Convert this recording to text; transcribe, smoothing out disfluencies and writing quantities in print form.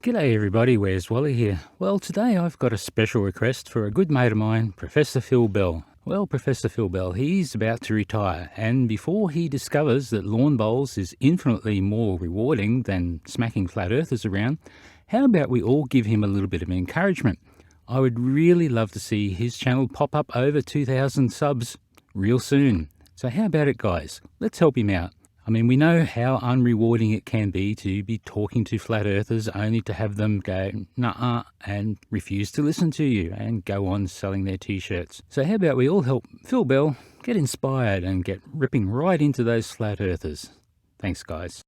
G'day everybody, where's Wally here? Well, today I've got a special request for a good mate of mine, Professor Phil Bell. Well, Professor Phil Bell, he's about to retire, and before he discovers that lawn bowls is infinitely more rewarding than smacking flat earthers around, how about we all give him a little bit of encouragement? I would really love to see his channel pop up over 2,000 subs real soon. So how about it, guys? Let's help him out. I mean, we know how unrewarding it can be to be talking to flat earthers only to have them go, "Nuh-uh," and refuse to listen to you and go on selling their t-shirts. So how about we all help Phil Bell get inspired and get ripping right into those flat earthers? Thanks, guys.